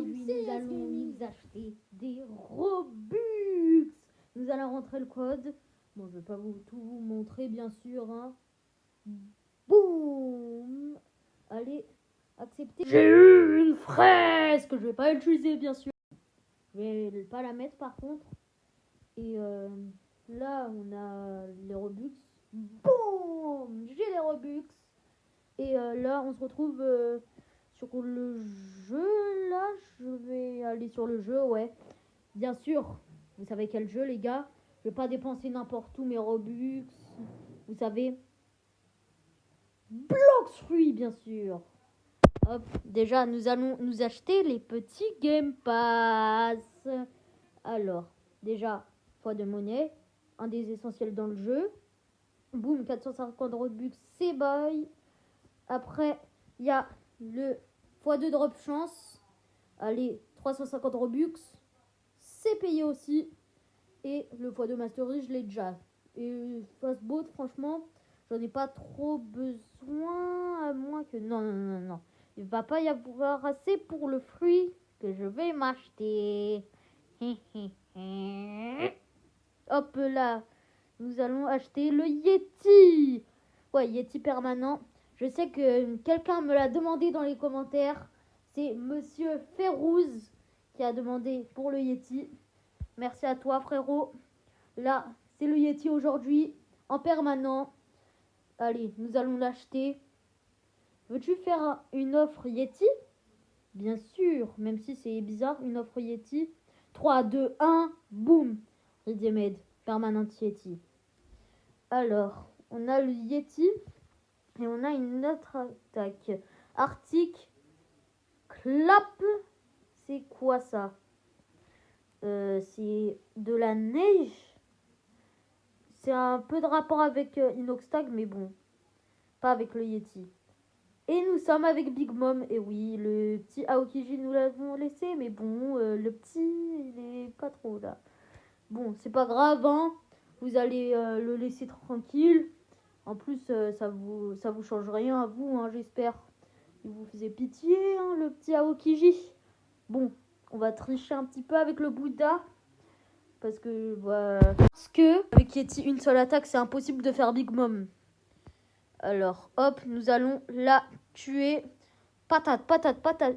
aujourd'hui, nous allons nous acheter des Robux. Nous allons rentrer le code. Bon, je vais pas tout vous montrer, bien sûr. Hein. Boum. Allez, accepter. J'ai eu une fraise que je vais pas utiliser, bien sûr. Je vais pas la mettre, par contre. Et là, on a les Robux. Boum. J'ai les Robux. Et là, on se retrouve sur le jeu. Là, je vais aller sur le jeu, ouais. Bien sûr, vous savez quel jeu, les gars. Je vais pas dépenser n'importe où mes Robux. Vous savez. Blox-Fruits, bien sûr. Hop, déjà, nous allons nous acheter les petits Game Pass. Alors, déjà, fois de monnaie. Un des essentiels dans le jeu. Boum, 450 Robux, c'est bye. Après, il y a le x2 drop chance. Allez, 350 Robux. C'est payé aussi. Et le x2 mastery, je l'ai déjà. Et Fastboat, franchement, j'en ai pas trop besoin. À moins que... Non. Il va pas y avoir assez pour le fruit que je vais m'acheter. Hop là. Nous allons acheter le Yeti. Ouais, Yeti permanent. Je sais que quelqu'un me l'a demandé dans les commentaires. C'est Monsieur Ferrouz qui a demandé pour le Yeti. Merci à toi, frérot. Là, c'est le Yeti aujourd'hui, en permanent. Allez, nous allons l'acheter. Veux-tu faire une offre Yeti? Bien sûr, même si c'est bizarre, une offre Yeti. 3, 2, 1, boum. Redeemed, permanent Yeti. Alors, on a le Yeti. Et on a une autre attaque. Arctic Clap. C'est quoi ça? C'est de la neige. C'est un peu de rapport avec Inoxtag, mais bon. Pas avec le Yeti. Et nous sommes avec Big Mom. Et oui, le petit Aokiji, nous l'avons laissé. Mais bon, le petit, il est pas trop là. Bon, c'est pas grave, hein. Vous allez le laisser tranquille. En plus, ça vous change rien à vous, hein, j'espère. Il vous faisait pitié, hein, le petit Aokiji. Bon, on va tricher un petit peu avec le Bouddha. Parce que avec Yeti, une seule attaque, c'est impossible de faire Big Mom. Alors, hop, nous allons la tuer. Patate,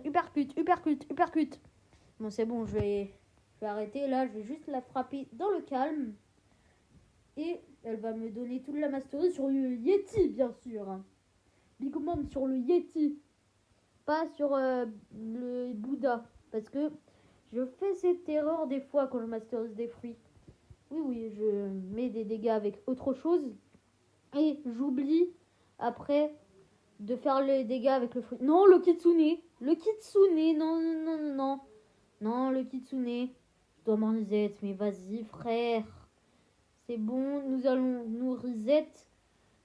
uppercut. Bon, c'est bon, je vais arrêter. Là, je vais juste la frapper dans le calme. Et elle va me donner toute la mastery sur le Yeti, bien sûr. Big Mom sur le Yeti. Pas sur le Bouddha. Parce que je fais cette erreur des fois quand je masterise des fruits. Oui, je mets des dégâts avec autre chose. Et j'oublie après de faire les dégâts avec le fruit. Non, le Kitsune. Non. Non, le Kitsune. Je dois m'en reset. Mais vas-y, frère. C'est bon, nous allons nous reset.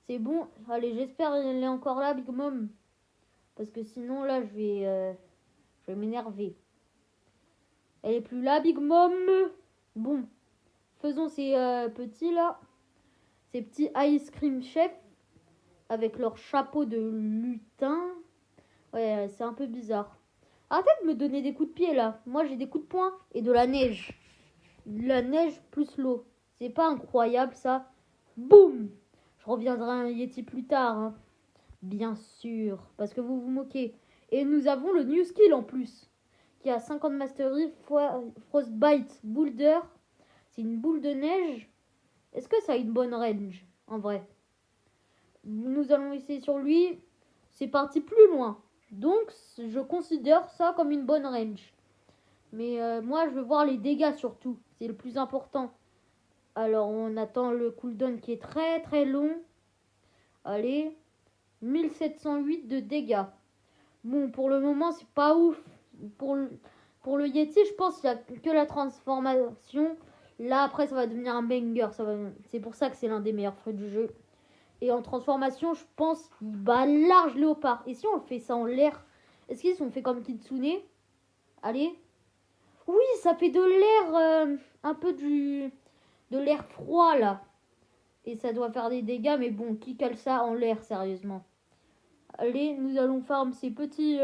C'est bon. Allez, j'espère qu'elle est encore là, Big Mom. Parce que sinon, là, je vais m'énerver. Elle est plus là, Big Mom. Bon. Faisons ces petits, là. Ces petits Ice Cream Chef. Avec leur chapeau de lutin. Ouais, c'est un peu bizarre. Arrêtez de me donner des coups de pied, là. Moi, j'ai des coups de poing et de la neige. De la neige plus l'eau. C'est pas incroyable, ça. Boum. Je reviendrai à un Yeti plus tard. Hein. Bien sûr. Parce que vous vous moquez. Et nous avons le New Skill en plus. Qui a 50 Mastery, Frostbite, Boulder. C'est une boule de neige. Est-ce que ça a une bonne range? En vrai. Nous allons essayer sur lui. C'est parti plus loin. Donc, je considère ça comme une bonne range. Mais moi, je veux voir les dégâts surtout. C'est le plus important. Alors, on attend le cooldown qui est très très long. Allez. 1708 de dégâts. Bon, pour le moment, c'est pas ouf. Pour le Yeti, je pense qu'il n'y a que la transformation. Là, après, ça va devenir un banger. C'est pour ça que c'est l'un des meilleurs fruits du jeu. Et en transformation, je pense qu'il bat large léopard. Et si on fait ça en l'air, est-ce qu'ils sont fait comme Kitsune? Allez. Oui, ça fait de l'air, un peu de l'air froid, là. Et ça doit faire des dégâts, mais bon, qui cale ça en l'air, sérieusement? Allez, nous allons farm ces petits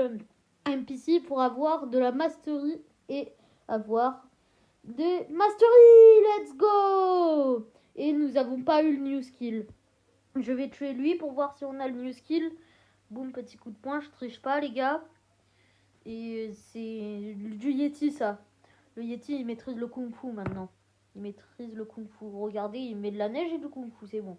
NPC pour avoir de la mastery et avoir des mastery. Let's go. Et nous n'avons pas eu le new skill. Je vais tuer lui pour voir si on a le new skill. Boum, petit coup de poing, je triche pas les gars. Et c'est du Yeti ça. Le Yeti il maîtrise le kung fu maintenant. Il maîtrise le kung fu. Regardez, il met de la neige et du kung fu, c'est bon.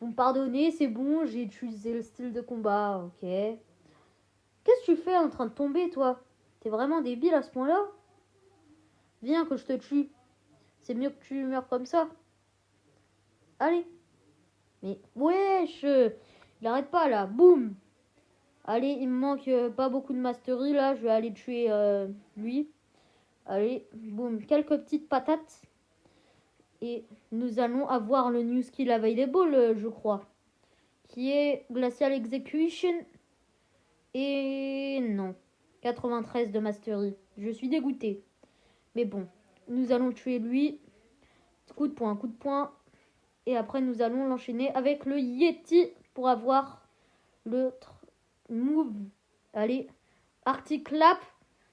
Vous me pardonnez, c'est bon, j'ai utilisé le style de combat, ok. Qu'est-ce que tu fais en train de tomber toi? T'es vraiment débile à ce point-là? Viens que je te tue. C'est mieux que tu meurs comme ça. Allez. Mais wesh, il arrête pas là, boum. Allez, il me manque pas beaucoup de mastery là, je vais aller tuer lui. Allez, boum, quelques petites patates. Et nous allons avoir le new skill available, je crois. Qui est Glacial Execution. Et non, 93 de mastery. Je suis dégoûté. Mais bon, nous allons tuer lui. Coup de poing, coup de poing. Et après, nous allons l'enchaîner avec le Yeti pour avoir l'autre move. Allez, Arctic Clap.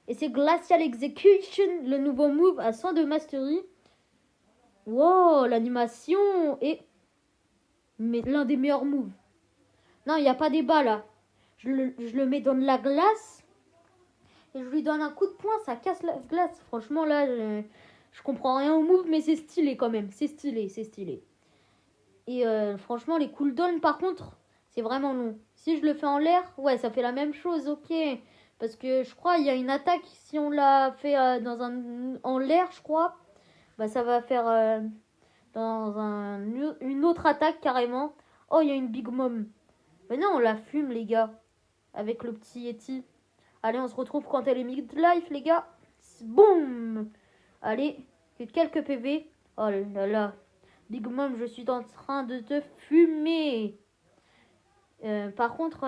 Et c'est Glacial Execution, le nouveau move à 100 de mastery. Wow, l'animation est l'un des meilleurs moves. Non, il n'y a pas débat là. Je le mets dans de la glace. Et je lui donne un coup de poing, ça casse la glace. Franchement là, je comprends rien au move, mais c'est stylé quand même. C'est stylé, c'est stylé. Et franchement, les cooldowns par contre, c'est vraiment long. Si je le fais en l'air, ouais, ça fait la même chose, ok. Parce que je crois il y a une attaque, si on l'a fait en l'air, je crois, bah ça va faire une autre attaque carrément. Oh, il y a une Big Mom. Mais non, on la fume, les gars. Avec le petit Yeti. Allez, on se retrouve quand elle est mid-life, les gars. Boum. Allez, quelques PV. Oh là là. Big Mom, je suis en train de te fumer. Par contre,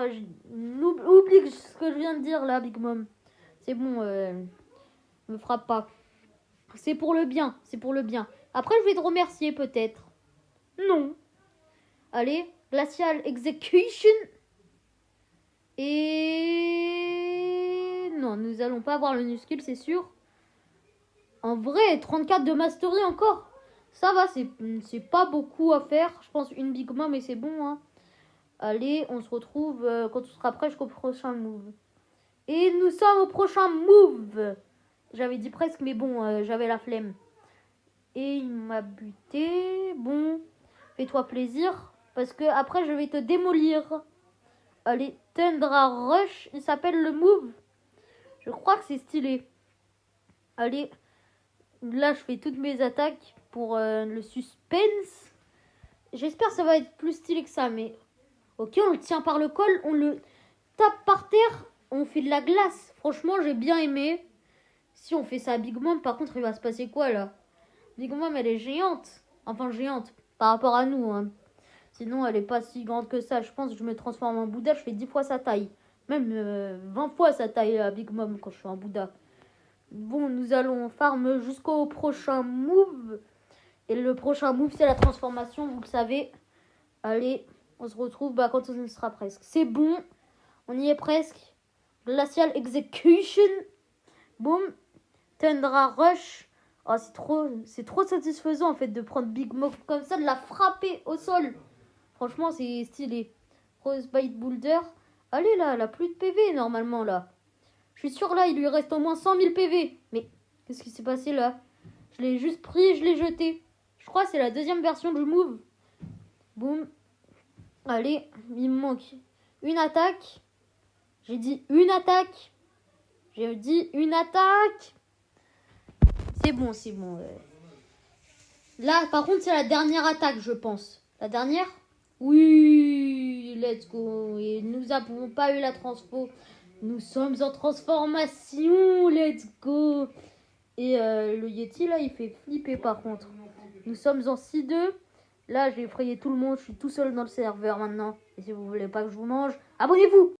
oublie ce que je viens de dire là, Big Mom. C'est bon, me frappe pas. C'est pour le bien, c'est pour le bien. Après, je vais te remercier peut-être. Non. Allez, Glacial Execution. Et non, nous allons pas avoir le new skill, c'est sûr. En vrai, 34 de mastery encore. Ça va, c'est pas beaucoup à faire. Je pense une Big Mom et c'est bon. Hein. Allez, on se retrouve quand tu seras prêt jusqu'au prochain move. Et nous sommes au prochain move. J'avais dit presque, mais bon, j'avais la flemme. Et il m'a buté. Bon, fais-toi plaisir. Parce que après, je vais te démolir. Allez, Tundra Rush. Il s'appelle le move. Je crois que c'est stylé. Allez, là, je fais toutes mes attaques pour le suspense. J'espère que ça va être plus stylé que ça, mais... Ok, on le tient par le col, on le tape par terre, on fait de la glace. Franchement, j'ai bien aimé. Si on fait ça à Big Mom, par contre, il va se passer quoi, là? Big Mom, elle est géante. Enfin, géante, par rapport à nous. Hein. Sinon, elle est pas si grande que ça. Je pense que je me transforme en Bouddha, je fais 10 fois sa taille. Même 20 fois sa taille à Big Mom quand je suis en Bouddha. Bon, nous allons farm jusqu'au prochain move. Et le prochain move, c'est la transformation, vous le savez. Allez, on se retrouve quand on sera presque. C'est bon, on y est presque. Glacial Execution. Boum. Tundra Rush. Oh, c'est trop satisfaisant en fait de prendre Big Mom comme ça, de la frapper au sol. Franchement, c'est stylé. Frostbite Boulder. Allez là, elle a plus de PV normalement là. Je suis sûr là, il lui reste au moins 100 000 PV. Mais qu'est-ce qui s'est passé là? Je l'ai juste pris et je l'ai jeté. Je crois que c'est la deuxième version du move. Boum. Allez, il me manque une attaque. J'ai dit une attaque. J'ai dit une attaque. C'est bon, c'est bon. Là, par contre, c'est la dernière attaque, je pense. La dernière? Oui, let's go. Et nous n'avons pas eu la transfo. Nous sommes en transformation. Let's go. Et le Yeti, là, il fait flipper par contre. Nous sommes en 6-2. Là, j'ai effrayé tout le monde. Je suis tout seul dans le serveur maintenant. Et si vous voulez pas que je vous mange, abonnez-vous.